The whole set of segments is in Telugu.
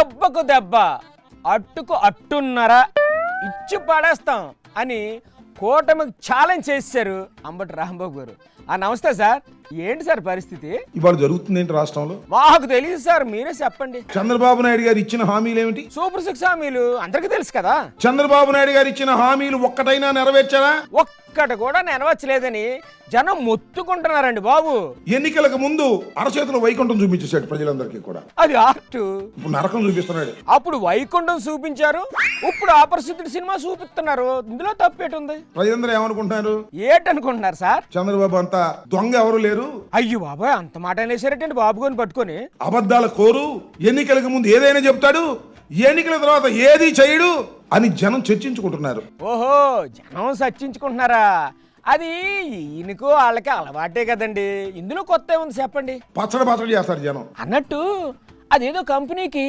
దెబ్బకు దెబ్బ అట్టుకు అట్టున్నర ఇచ్చి పడేస్తాం అని కూటమికి ఛాలెంజ్ చేశారు అంబటి రాంబాబు గారు. నమస్తే సార్. ఏంటి సార్ పరిస్థితి? ఇవాళ జరుగుతుంది ఏంటి రాష్ట్రంలో? మాకు తెలియదు సార్, మీరే చెప్పండి. చంద్రబాబు నాయుడు గారు ఇచ్చిన హామీలు ఏమిటి? సూపర్ 6 హామీలు అందరికీ తెలుసు కదా. చంద్రబాబు నాయుడు గారు ఇచ్చిన హామీలు ఒక్కటైనా నెరవేర్చారా? ఒక్కటి కూడా నెరవేర్చలేదని జనం మొత్తుకుంటున్నారండి బాబు. ఎన్నికలకు ముందు అరచేతులు వైకుంఠం చూపించేశాడు ప్రజలందరికీ కూడా. అది ఆర్ట్. ఇప్పుడు నరకం చూపిస్తున్నాడు. అప్పుడు వైకుంఠం చూపించారు, ఇప్పుడు అపరిశుద్ధుడి సినిమా చూపిస్తున్నారు. ఇందులో తప్పేటుంది? ప్రజలందరూ ఏమనుకుంటున్నారు? ఏటనుకుంటున్నారు సార్? చంద్రబాబు అంతా దొంగ ఎవరు లేరు. అయ్యో బాబాయ్, అంత మాట అనేసారటండి బాబు గారిని పట్టుకొని. అబద్ధాల కోరు, ఎన్నికలకు ముందు ఏదైనా చెప్తాడు, ఎన్నికల తర్వాత ఏది చేయడు అని జనం చర్చించుకుంటున్నారు. ఓహో, జనం చర్చించుకుంటున్నారా? అది ఈయనకు వాళ్ళకి అలవాటే కదండి. ఇందులో కొత్త ఉంది చెప్పండి. పచ్చడి చేస్తారు జనం అన్నట్టు అదేదో కంపెనీకి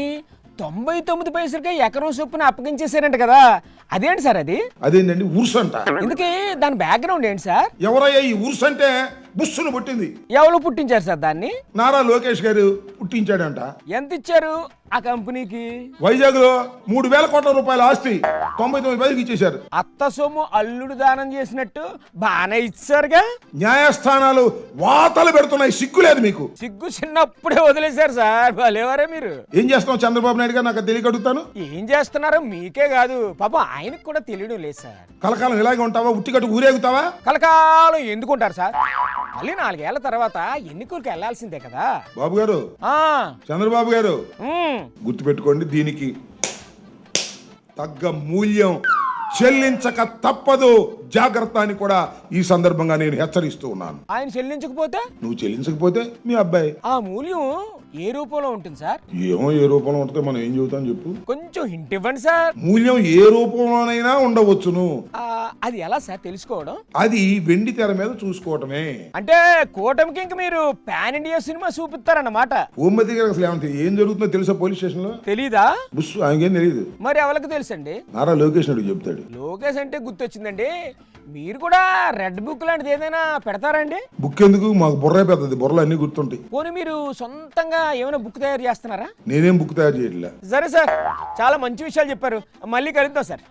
99 పైసలకే ఎకరం చొప్పున అప్పగించేసారంట కదా, అదేంటి సార్ అది? అదేంటండి ఉర్స్ అంట. ఇందుకే దాని బ్యాక్గ్రౌండ్ ఏంటి సార్? ఎవరయ్యా ఈ ఉర్స్ అంటే? బుస్సును పుట్టింది. ఎవరు పుట్టించారు సార్ దాన్ని? నారా లోకేష్ గారు పుట్టించాడంట. ఎంత ఇచ్చారు ఆ కంపెనీకి? వైజాగ్ లో 3,000 కోట్ల రూపాయల ఆస్తి 99 పైసలకి ఇచ్చేశారు. అత్త సొమ్ము అల్లుడు దానం చేసినట్టు బాగానే ఇచ్చారుగా. న్యాయస్థానాలు వాతలు పెడుతున్నాయి, సిగ్గులేదు మీకు? సిగ్గు చిన్నప్పుడే వదిలేశారు సార్, భలేవారే మీరు. ఏం చేస్తాం చంద్రబాబు నాయుడు గారు? నాకు తెలియక అడుగుతాను. ఏం చేస్తున్నారో మీకే కాదు, పాపం ఆయనకు కూడా తెలియడం లేదు సార్. కలకాలం ఇలాగే ఉంటావా? ఉట్టికట్టు ఊరేగుతావా? కలకాలం ఎందుకుంటారు సార్? మళ్ళీ 4 ఏళ్ల తర్వాత ఎన్నికలకు వెళ్లాల్సిందే కదా. బాబు గారు, చంద్రబాబు గారు గుర్తుపెట్టుకోండి, దీనికి తగ్గ మూల్యం చెల్లించక తప్పదు, జాగ్రత్త అని కూడా ఈ సందర్భంగా నేను హెచ్చరిస్తూ ఉన్నాను. ఆయన చెల్లించకపోతే? నువ్వు చెల్లించకపోతే మీ అబ్బాయి. ఆ మూల్యం ఏ రూపంలో ఉంటుంది సార్? ఏమో ఏ రూపంలో ఉంటుందో మనం ఏం చెబుతాం చెప్పు. కొంచెం హింట్ ఇవ్వండి సార్. మూల్యం ఏ రూపంలోనైనా ఉండవచ్చును. అది ఎలా సార్ తెలుసుకోవడం? అది వెండి తెర మీద చూసుకోవటమే. అంటే కూటమికి ఇంక మీరు పాన్ ఇండియా సినిమా చూపిస్తారన్నమాట. ఓంబతి గారు అసలు ఏమంటే ఏం జరుగుతుందో తెలుసా? పోలీస్ స్టేషన్ లో తెలీదా? బుస్సు ఆయనకేం తెలియదు. మరి ఎవరికి తెలుసండి? నారా లోకేష్ అడుగు చెప్తాడు. లోకేష్ అంటే గుర్తొచ్చిందండి, మీరు కూడా రెడ్ బుక్ లాంటిది ఏదైనా పెడతారండి? బుక్ ఎందుకు? మాకు బుర్రే పెద్దది, బుర్రలు అన్ని గుర్తుంటాయి. పోనీ మీరు సొంతంగా ఏమైనా బుక్ తయారు చేస్తున్నారా? నేనేం బుక్ తయారు చేయట్లే. సరే సార్, చాలా మంచి విషయాలు చెప్పారు. మళ్ళీ కలుద్దాం సార్.